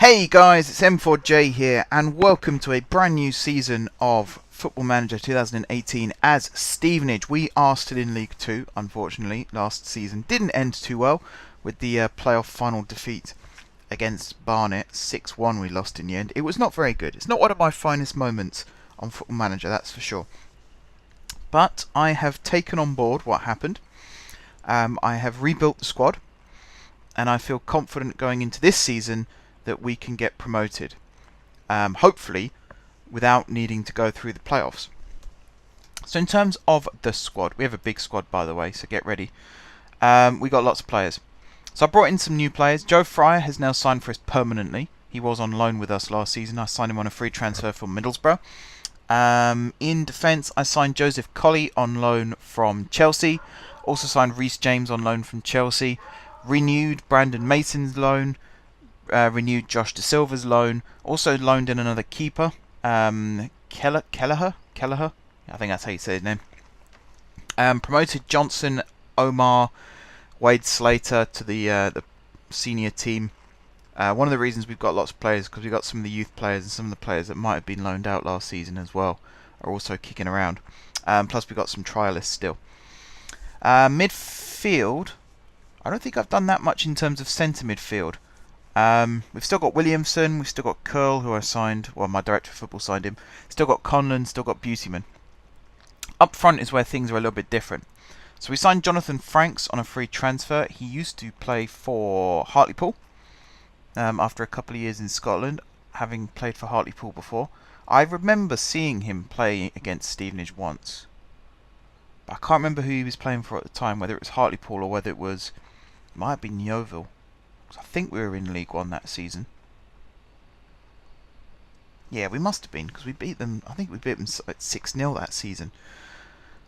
Hey guys, it's M4J here, and welcome to a brand new season of Football Manager 2018 as Stevenage. We are still in League 2, unfortunately. Last season didn't end too well with the playoff final defeat against Barnet. 6-1 we lost in the end. It was not very good. It's not one of my finest moments on Football Manager, that's for sure. But I have taken on board what happened. I have rebuilt the squad, and I feel confident going into this season that we can get promoted, hopefully without needing to go through the playoffs. So in terms of the squad, we have a big squad by the way, so get ready. We got lots of players. So I brought in some new players. Joe Fryer has now signed for us permanently. He was on loan with us last season. I signed him on a free transfer from Middlesbrough. In defence, I signed Joseph Colley on loan from Chelsea. Also signed Reece James on loan from Chelsea. Renewed Brandon Mason's loan. Renewed Josh De Silva's loan. Also loaned in another keeper, Kelleher. I think that's how you say his name. Promoted Johnson, Omar, Wade Slater to the senior team. One of the reasons we've got lots of players because we've got some of the youth players and some of the players that might have been loaned out last season as well are also kicking around. Plus we've got some trialists still. Midfield, I don't think I've done that much in terms of centre midfield. We've still got Williamson, we've still got Curl, who I signed, well, my director of football signed him. Still got Conlon, still got Beautyman. Up front is where things are a little bit different. So we signed Jonathan Franks on a free transfer. He used to play for Hartlepool after a couple of years in Scotland, having played for Hartlepool before. I remember seeing him play against Stevenage once. But I can't remember who he was playing for at the time, whether it was Hartlepool or whether it might have been Yeovil. I think we were in League 1 that season. Yeah, we must have been, because we beat them. I think we beat them 6-0 that season.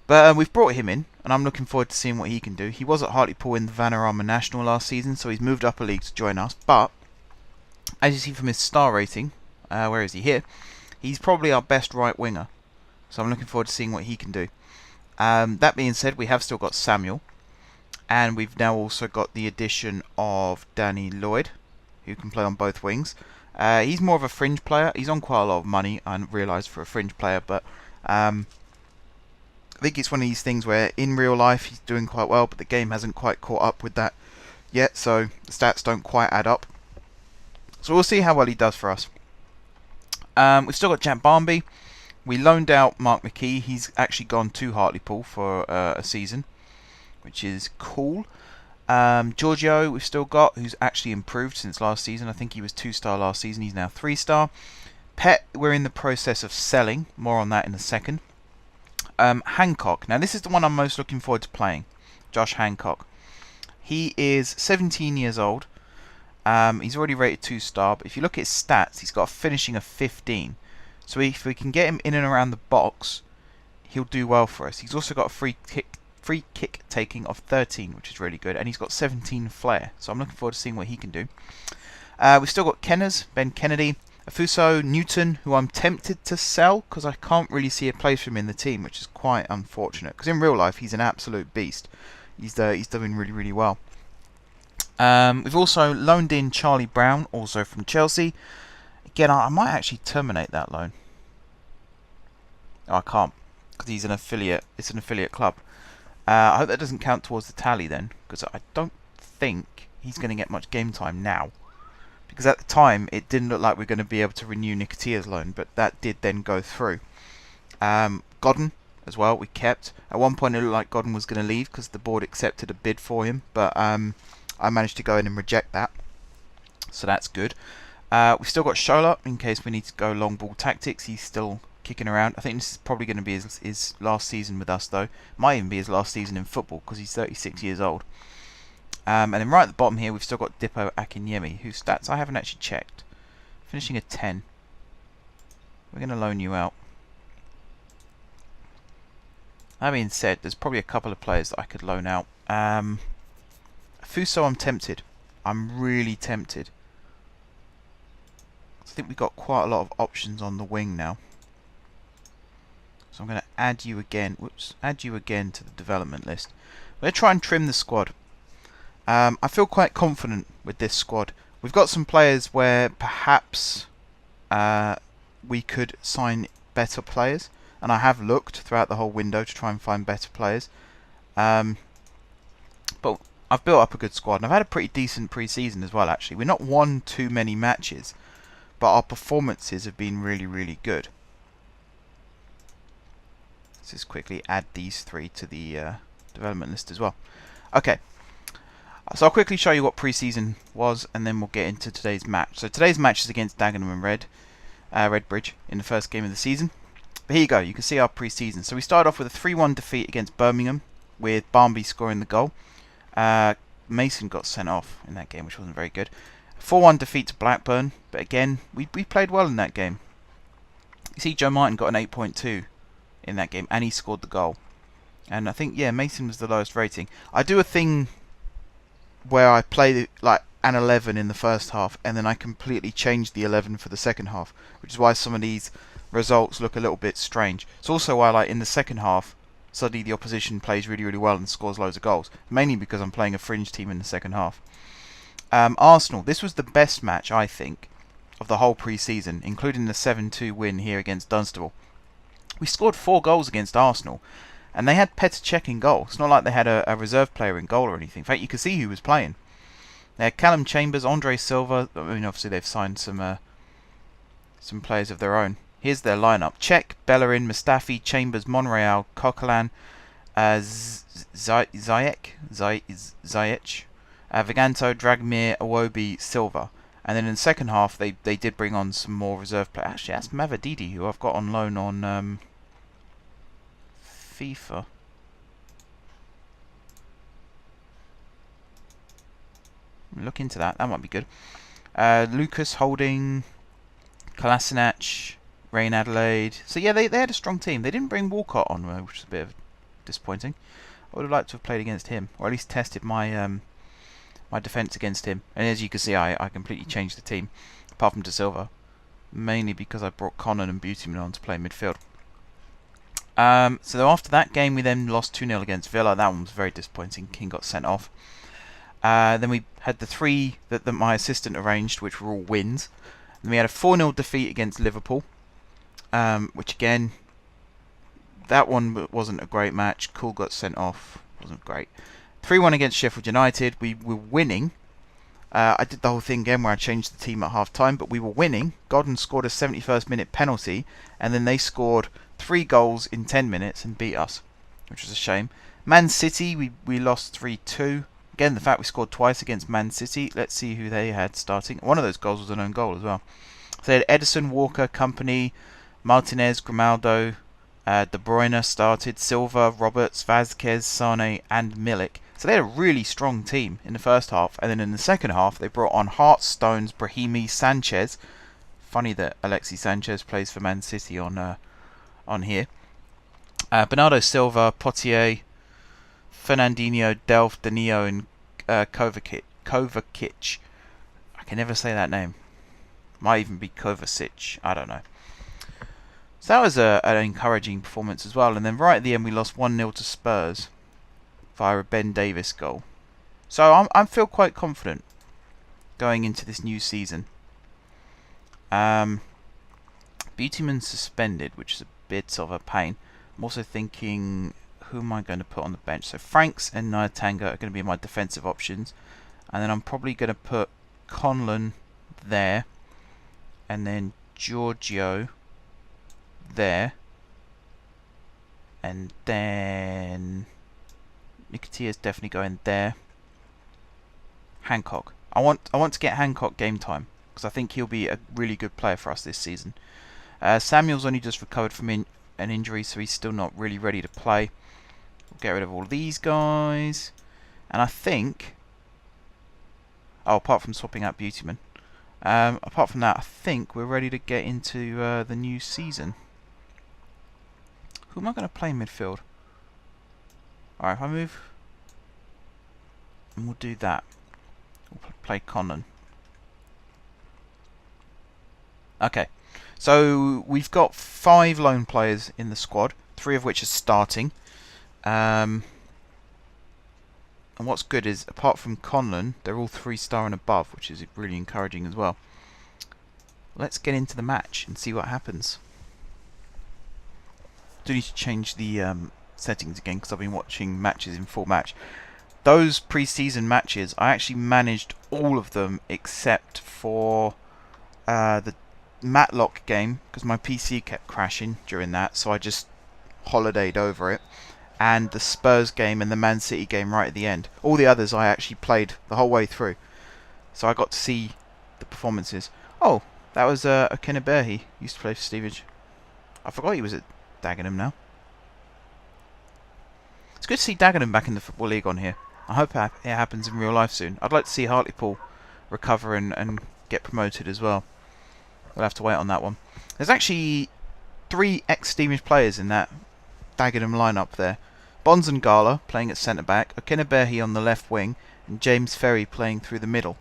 But we've brought him in, and I'm looking forward to seeing what he can do. He was at Hartlepool in the Vanarama National last season, so he's moved up a league to join us. But, as you see from his star rating, where is he? Here. He's probably our best right winger. So I'm looking forward to seeing what he can do. That being said, we have still got Samuel. And we've now also got the addition of Danny Lloyd, who can play on both wings. He's more of a fringe player. He's on quite a lot of money, I realise, for a fringe player. But I think it's one of these things where in real life he's doing quite well, but the game hasn't quite caught up with that yet. So the stats don't quite add up. So we'll see how well he does for us. We've still got Jack Barmby. We loaned out Mark McKee. He's actually gone to Hartlepool for a season, which is cool. Giorgio we've still got, who's actually improved since last season. I think he was 2-star last season. He's now 3-star. Pet, we're in the process of selling. More on that in a second. Hancock. Now this is the one I'm most looking forward to playing. Josh Hancock. He is 17 years old. He's already rated 2-star. But if you look at his stats, he's got a finishing of 15. So if we can get him in and around the box, he'll do well for us. He's also got a free kick taking of 13, which is really good, and he's got 17 flair, so I'm looking forward to seeing what he can do. We've still got Kenners, Ben Kennedy, Afuso, Newton, who I'm tempted to sell because I can't really see a place for him in the team, which is quite unfortunate because in real life he's an absolute beast. He's doing really, really well. We've also loaned in Charlie Brown, also from Chelsea. Again, I might actually terminate that loan. Oh, I can't because he's an affiliate. It's an affiliate club. I hope that doesn't count towards the tally then, because I don't think he's going to get much game time now. Because at the time, it didn't look like we were going to be able to renew Nicatia's loan, but that did then go through. Godden as well, we kept. At one point, it looked like Godden was going to leave because the board accepted a bid for him, but I managed to go in and reject that. So that's good. We've still got Shola in case we need to go long ball tactics. He's still kicking around. I think this is probably going to be his last season with us though. Might even be his last season in football because he's 36 years old. And then right at the bottom here we've still got Dipo Akinyemi, whose stats I haven't actually checked. Finishing a 10. We're going to loan you out. That being said, there's probably a couple of players that I could loan out. Fuso, I'm tempted. I'm really tempted. I think we've got quite a lot of options on the wing now. So I'm going to add you again. Whoops, add you again to the development list. We're going to try and trim the squad. I feel quite confident with this squad. We've got some players where perhaps we could sign better players, and I have looked throughout the whole window to try and find better players. But I've built up a good squad, and I've had a pretty decent pre-season as well, actually. We've not won too many matches, but our performances have been really, really good. Let's just quickly add these three to the development list as well. Okay, so I'll quickly show you what pre-season was, and then we'll get into today's match. So today's match is against Dagenham and Redbridge in the first game of the season. But here you go, you can see our pre-season. So we started off with a 3-1 defeat against Birmingham, with Barnby scoring the goal. Mason got sent off in that game, which wasn't very good. 4-1 defeat to Blackburn, but again, we played well in that game. You see Joe Martin got an 8.2 in that game, and he scored the goal. And I think, yeah, Mason was the lowest rating. I do a thing where I play like an 11 in the first half, and then I completely change the 11 for the second half, which is why some of these results look a little bit strange. It's also why, like, in the second half, suddenly the opposition plays really, really well and scores loads of goals. Mainly because I'm playing a fringe team in the second half. Arsenal, this was the best match, I think, of the whole pre-season, including the 7-2 win here against Dunstable. We scored 4 goals against Arsenal, and they had Petr Cech in goal. It's not like they had a reserve player in goal or anything. In fact, you could see who was playing. They had Callum Chambers, Andre Silva. I mean, obviously they've signed some players of their own. Here's their lineup: Cech, Bellerin, Mustafi, Chambers, Monreal, Coquelin, Ziyech, Viganto, Dragomir, Iwobi, Silva. And then in the second half, they did bring on some more reserve players. Actually, that's Mavadidi, who I've got on loan on FIFA. Look into that. That might be good. Lucas Holding, Kolasinac, Rain Adelaide. So yeah, they had a strong team. They didn't bring Walcott on, which is a bit disappointing. I would have liked to have played against him, or at least tested my my defence against him. And as you can see, I completely changed the team, apart from De Silva, mainly because I brought Conan and Beautyman on to play midfield. So after that game, we then lost 2-0 against Villa. That one was very disappointing. King got sent off. Then we had the 3 that my assistant arranged, which were all wins. Then we had a 4-0 defeat against Liverpool, which again, that one wasn't a great match. Cool got sent off. Wasn't great. 3-1 against Sheffield United. We were winning. I did the whole thing again where I changed the team at half time, but we were winning. Godden scored a 71st minute penalty, and then they scored 3 goals in 10 minutes and beat us, which was a shame. Man City, we lost 3-2. Again, the fact we scored twice against Man City. Let's see who they had starting. One of those goals was an own goal as well. So they had Edison, Walker, Company, Martinez, Grimaldo, De Bruyne started, Silva, Roberts, Vazquez, Sane, and Milik. So they had a really strong team in the first half, and then in the second half they brought on Hart, Stones, Brahimi, Sanchez. Funny that Alexis Sanchez plays for Man City on here. Bernardo Silva, Potier, Fernandinho, Delph, Danilo, and Kovacic. I can never say that name. Might even be Kovacic. I don't know. So that was an encouraging performance as well. And then right at the end, we lost 1-0 to Spurs via a Ben Davis goal. So I feel quite confident going into this new season. Beautyman suspended, which is a bit of a pain. I'm also thinking, who am I going to put on the bench? So Franks and Nyatanga are going to be my defensive options. And then I'm probably going to put Conlon there. And then Giorgio there. And then Nikitia's definitely going there. Hancock. I want to get Hancock game time, because I think he'll be a really good player for us this season. Samuel's only just recovered from an injury, so he's still not really ready to play. We'll get rid of all of these guys. And I think... oh, apart from swapping out Beautyman. Apart from that, I think we're ready to get into the new season. Who am I going to play in midfield? Alright, if I move... and we'll do that. We'll play Conan. Okay. So we've got 5 lone players in the squad, 3 of which are starting. And what's good is, apart from Conlon, they're all 3-star and above, which is really encouraging as well. Let's get into the match and see what happens. Do need to change the settings again because I've been watching matches in full match. Those pre-season matches, I actually managed all of them except for the Matlock game, because my PC kept crashing during that, so I just holidayed over it. And the Spurs game and the Man City game right at the end. All the others I actually played the whole way through, so I got to see the performances. Oh, that was Okinaberhi, used to play for Stevenage. I forgot he was at Dagenham now. It's good to see Dagenham back in the Football League on here. I hope it happens in real life soon. I'd like to see Hartlepool recover and get promoted as well. We'll have to wait on that one. There's actually 3 ex-Stevenage players in that Dagenham lineup there. Bonzangala playing at centre-back, Okinaberhi on the left wing, and James Ferry playing through the middle.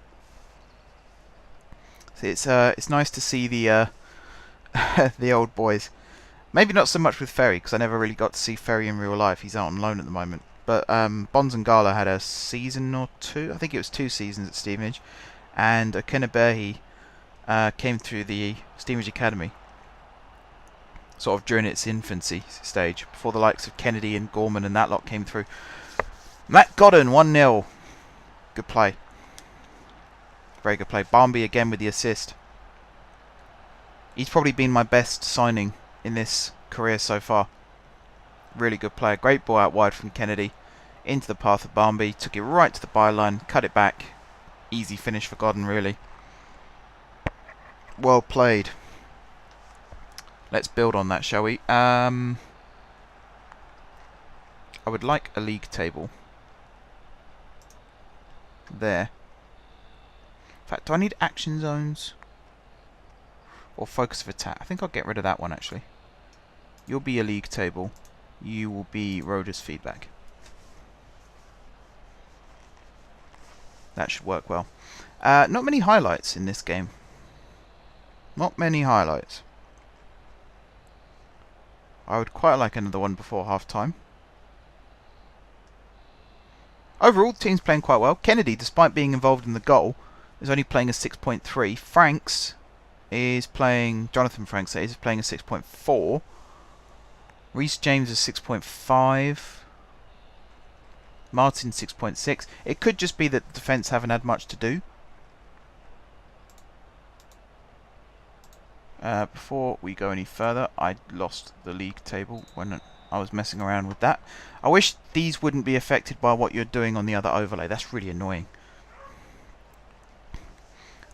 So it's nice to see the the old boys. Maybe not so much with Ferry, because I never really got to see Ferry in real life. He's out on loan at the moment. But Bonzangala had a season or 2. I think it was 2 seasons at Stevenage. And Okinaberhi came through the Stevenage Academy, sort of during its infancy stage, before the likes of Kennedy and Gorman and that lot came through. Matt Godden, 1-0. Good play. Very good play. Barmby again with the assist. He's probably been my best signing in this career so far. Really good player. Great ball out wide from Kennedy. Into the path of Barmby. Took it right to the byline. Cut it back. Easy finish for Godden, really. Well played. Let's build on that, shall we? I would like a league table. There. In fact, do I need action zones? Or focus of attack? I think I'll get rid of that one, actually. You'll be a league table. You will be Roda's feedback. That should work well. Not many highlights in this game. Not many highlights. I would quite like another one before half-time. Overall, the team's playing quite well. Kennedy, despite being involved in the goal, is only playing a 6.3. Franks is playing... Jonathan Franks is playing a 6.4. Reece James is 6.5. Martin 6.6. It could just be that the defence haven't had much to do. Before we go any further, I lost the league table when I was messing around with that. I wish these wouldn't be affected by what you're doing on the other overlay. That's really annoying.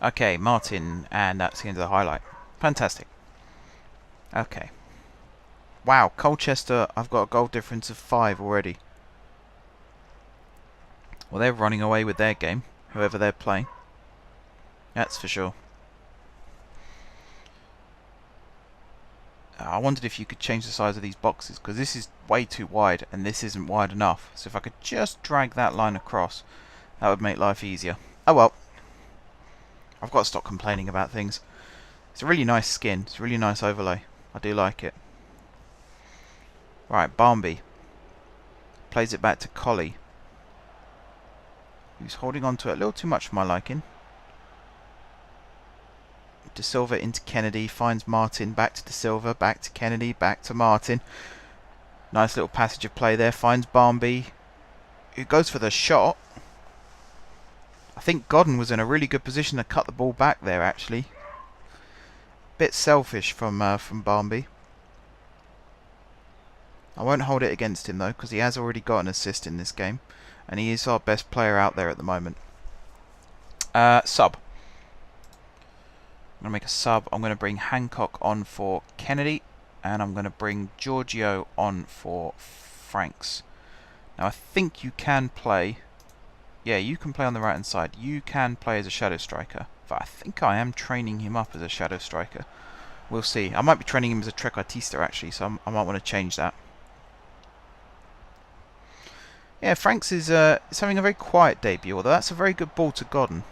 Okay, Martin, and that's the end of the highlight. Fantastic. Okay. Wow, Colchester, I've got a goal difference of 5 already. Well, they're running away with their game, whoever they're playing. That's for sure. I wondered if you could change the size of these boxes, because this is way too wide and this isn't wide enough. So if I could just drag that line across, that would make life easier. Oh well. I've got to stop complaining about things. It's a really nice skin. It's a really nice overlay. I do like it. Right, Barmby. Plays it back to Collie. He's holding on to it a little too much for my liking. De Silva into Kennedy, finds Martin, back to De Silva, back to Kennedy, back to Martin. Nice little passage of play there, finds Barmby, who goes for the shot. I think Godden was in a really good position to cut the ball back there, actually. Bit selfish from Barmby. I won't hold it against him though, because he has already got an assist in this game, and he is our best player out there at the moment. Sub. I'm going to make a sub. I'm going to bring Hancock on for Kennedy, and I'm going to bring Giorgio on for Franks. Now I think you can play... Yeah, you can play on the right hand side. You can play as a shadow striker, but I think I am training him up as a shadow striker. We'll see. I might be training him as a trequartista actually, so I might want to change that. Yeah, Franks is having a very quiet debut, although that's a very good ball to Godden.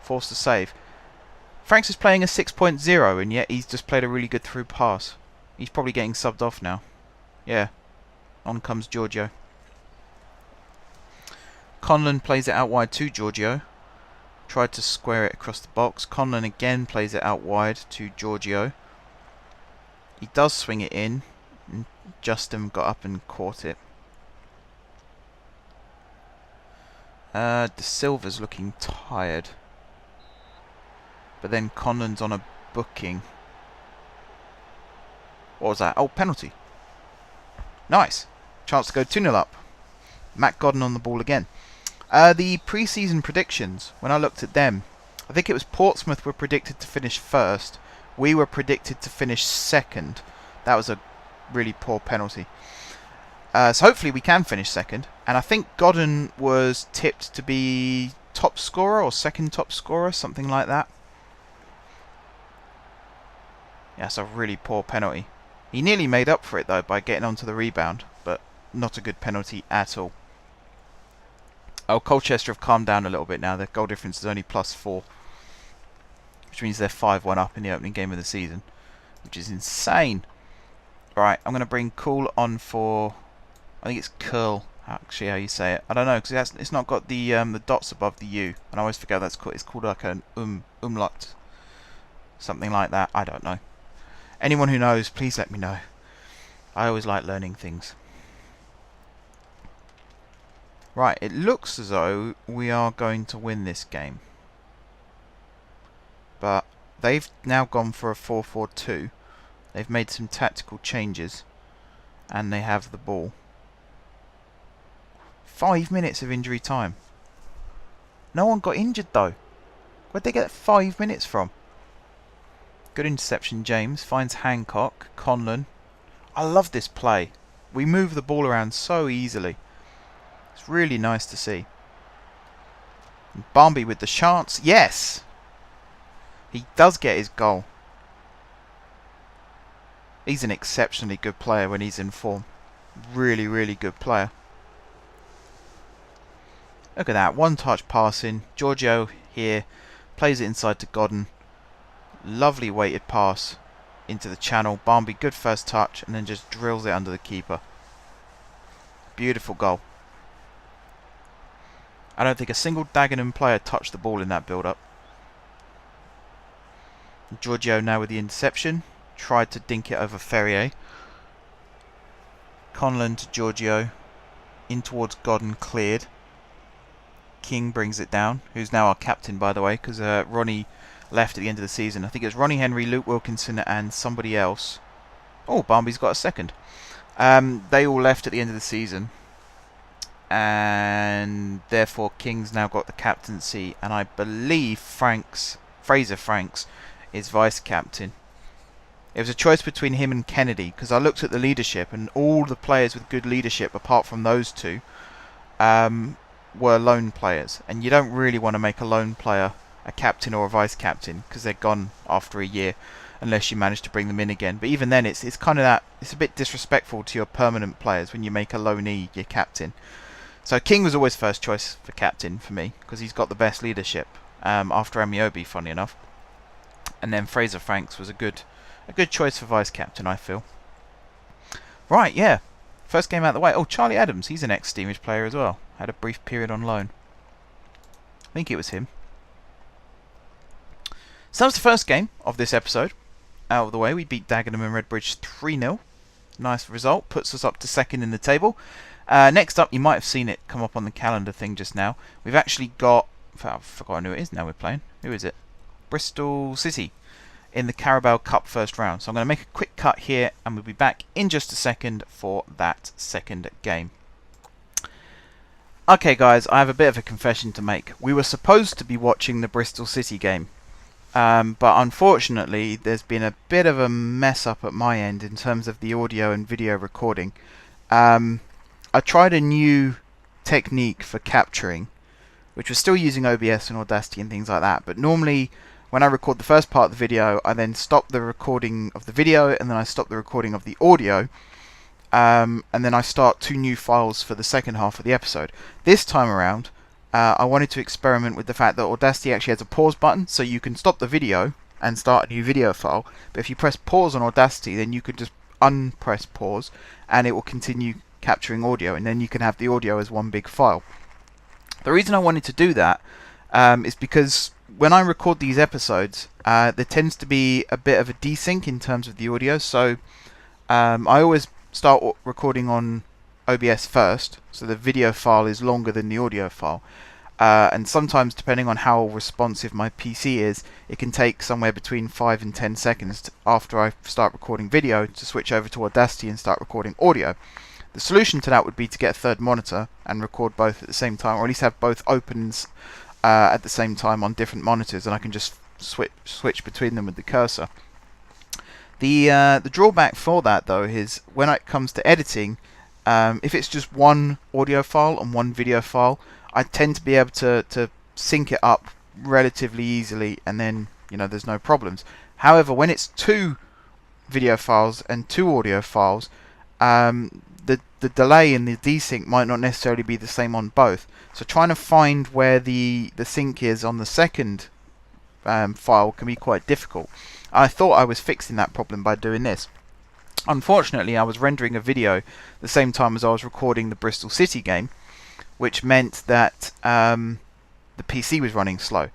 Forced to save. Franks is playing a 6.0, and yet he's just played a really good through pass. He's probably getting subbed off now. Yeah. On comes Giorgio. Conlon plays it out wide to Giorgio. Tried to square it across the box. Conlon again plays it out wide to Giorgio. He does swing it in, and Justin got up and caught it. De Silva's looking tired. But then Conlon's on a booking. What was that? Oh, penalty. Nice. Chance to go 2-0 up. Matt Godden on the ball again. The pre-season predictions, when I looked at them, I think it was Portsmouth were predicted to finish first. We were predicted to finish second. That was a really poor penalty. So hopefully we can finish second. And I think Godden was tipped to be top scorer or second top scorer, something like that. Yeah, that's a really poor penalty. He nearly made up for it though by getting onto the rebound, but not a good penalty at all. Oh, Colchester have calmed down a little bit now. Their goal difference is only +4. Which means they're 5-1 up in the opening game of the season. Which is insane. Right, I'm going to bring Cool on for... I think it's Curl, actually, how you say it. I don't know, because it's not got the dots above the U. And I always forget that's called. It's called like an umlaut. Something like that. I don't know. Anyone who knows, please let me know. I always like learning things. Right, it looks as though we are going to win this game. But they've now gone for a 4-4-2. They've made some tactical changes. And they have the ball. 5 minutes of injury time. No one got injured though. Where'd they get 5 minutes from? Good interception, James. Finds Hancock. Conlon. I love this play. We move the ball around so easily. It's really nice to see. And Barmby with the chance. Yes! He does get his goal. He's an exceptionally good player when he's in form. Really, really good player. Look at that. One touch passing. Giorgio here. Plays it inside to Godden. Lovely weighted pass into the channel. Barmby, good first touch. And then just drills it under the keeper. Beautiful goal. I don't think a single Dagenham player touched the ball in that build-up. Giorgio now with the interception. Tried to dink it over Ferrier. Conlon to Giorgio. In towards Godden, cleared. King brings it down, who's now our captain, by the way, because Ronnie left at the end of the season. I think it was Ronnie Henry, Luke Wilkinson, and somebody else. Oh, Barmby's got a second. They all left at the end of the season. And therefore King's now got the captaincy, and I believe Fraser Franks is vice captain. It was a choice between him and Kennedy, because I looked at the leadership, and all the players with good leadership, apart from those two, were lone players. And you don't really want to make a lone player a captain or a vice captain, because they're gone after a year, unless you manage to bring them in again. But even then, it's kind of that. It's a bit disrespectful to your permanent players when you make a loanee your captain. So King was always first choice for captain for me, because he's got the best leadership after Amiobi, funny enough. And then Fraser Franks was a good choice for vice captain, I feel. Right, yeah. First game out of the way. Oh, Charlie Adams, he's an ex-Steamage player as well. Had a brief period on loan. I think it was him. So that was the first game of this episode. Out of the way, we beat Dagenham and Redbridge 3-0. Nice result. Puts us up to second in the table. Next up, you might have seen it come up on the calendar thing just now. We've actually got... I've forgotten who it is now we're playing. Who is it? Bristol City in the Carabao Cup first round. So I'm going to make a quick cut here, and we'll be back in just a second for that second game. Okay guys, I have a bit of a confession to make. We were supposed to be watching the Bristol City game. But unfortunately, there's been a bit of a mess up at my end in terms of the audio and video recording. I tried a new technique for capturing, which was still using OBS and Audacity and things like that. But normally, when I record the first part of the video, I then stop the recording of the video, and then I stop the recording of the audio, and then I start 2 new files for the second half of the episode. This time around, I wanted to experiment with the fact that Audacity actually has a pause button, so you can stop the video and start a new video file. But if you press pause on Audacity, then you can just unpress pause, and it will continue capturing audio, and then you can have the audio as one big file. The reason I wanted to do that is because when I record these episodes, there tends to be a bit of a desync in terms of the audio. So I always start recording on OBS first, so the video file is longer than the audio file. And sometimes, depending on how responsive my PC is, it can take somewhere between 5 and 10 seconds after I start recording video to switch over to Audacity and start recording audio. The solution to that would be to get a third monitor and record both at the same time, or at least have both opens at the same time on different monitors, and I can just switch between them with the cursor. The drawback for that, though, is when it comes to editing, if it's just one audio file and one video file, I tend to be able to sync it up relatively easily, and then there's no problems. However, when it's two video files and two audio files, the delay in the desync might not necessarily be the same on both. So trying to find where the sync is on the second file can be quite difficult. I thought I was fixing that problem by doing this. Unfortunately, I was rendering a video the same time as I was recording the Bristol City game, which meant that the PC was running slow.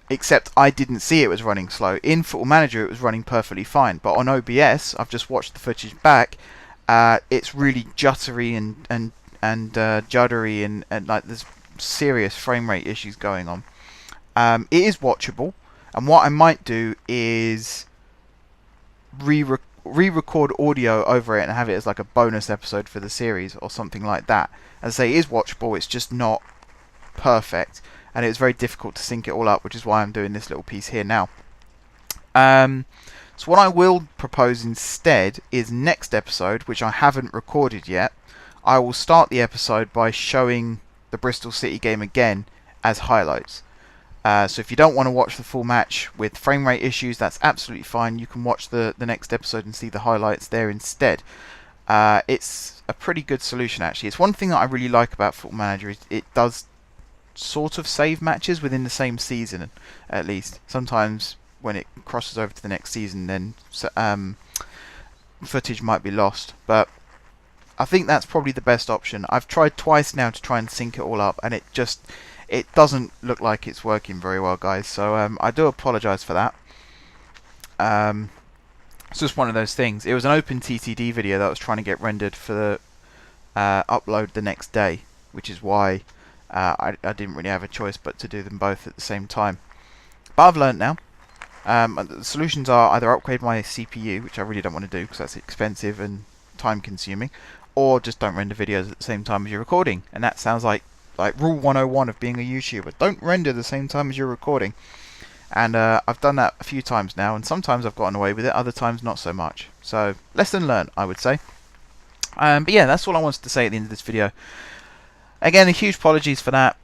Except I didn't see it was running slow. In Football Manager it was running perfectly fine, but on OBS, I've just watched the footage back, it's really juttery and juddery, and like there's serious frame rate issues going on. It is watchable, and what I might do is re-record audio over it and have it as like a bonus episode for the series or something like that. As I say, it is watchable, it's just not perfect, and it's very difficult to sync it all up, which is why I'm doing this little piece here now. So what I will propose instead is next episode, which I haven't recorded yet, I will start the episode by showing the Bristol City game again as highlights. So if you don't want to watch the full match with frame rate issues, that's absolutely fine. You can watch the next episode and see the highlights there instead. It's a pretty good solution, actually. It's one thing that I really like about Football Manager, is it does sort of save matches within the same season, at least. Sometimes when it crosses over to the next season, then footage might be lost, but I think that's probably the best option. I've tried twice now to try and sync it all up, and it doesn't look like it's working very well, guys, so I do apologise for that. It's just one of those things. It was an OpenTTD video that I was trying to get rendered for the upload the next day, which is why I didn't really have a choice but to do them both at the same time. But I've learnt now. The solutions are either upgrade my CPU, which I really don't want to do because that's expensive and time consuming, or just don't render videos at the same time as you're recording. And that sounds like rule 101 of being a YouTuber. Don't render the same time as you're recording. And I've done that a few times now, and sometimes I've gotten away with it, other times not so much. So lesson learned, I would say. But yeah, that's all I wanted to say at the end of this video. Again, a huge apologies for that.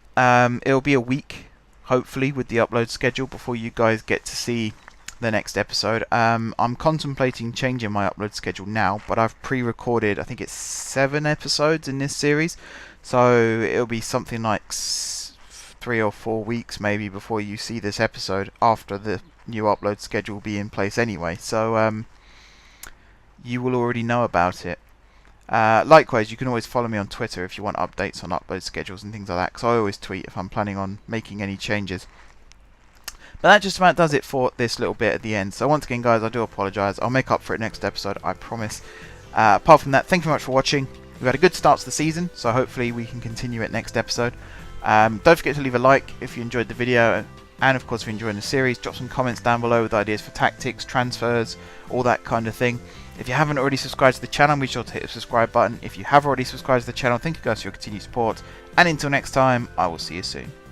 It'll be a week, hopefully, with the upload schedule before you guys get to see the next episode. I'm contemplating changing my upload schedule now, but I've pre-recorded, I think it's 7 episodes in this series, so it'll be something like 3 or 4 weeks maybe before you see this episode, after the new upload schedule will be in place anyway, so you will already know about it. Likewise, you can always follow me on Twitter if you want updates on upload schedules and things like that, because I always tweet if I'm planning on making any changes. But that just about does it for this little bit at the end. So once again, guys, I do apologise. I'll make up for it next episode, I promise. Apart from that, thank you very much for watching. We've had a good start to the season, so hopefully we can continue it next episode. Don't forget to leave a like if you enjoyed the video, and of course if you're enjoying the series, drop some comments down below with ideas for tactics, transfers, all that kind of thing. If you haven't already subscribed to the channel, be sure to hit the subscribe button. If you have already subscribed to the channel, thank you guys for your continued support, and until next time, I will see you soon.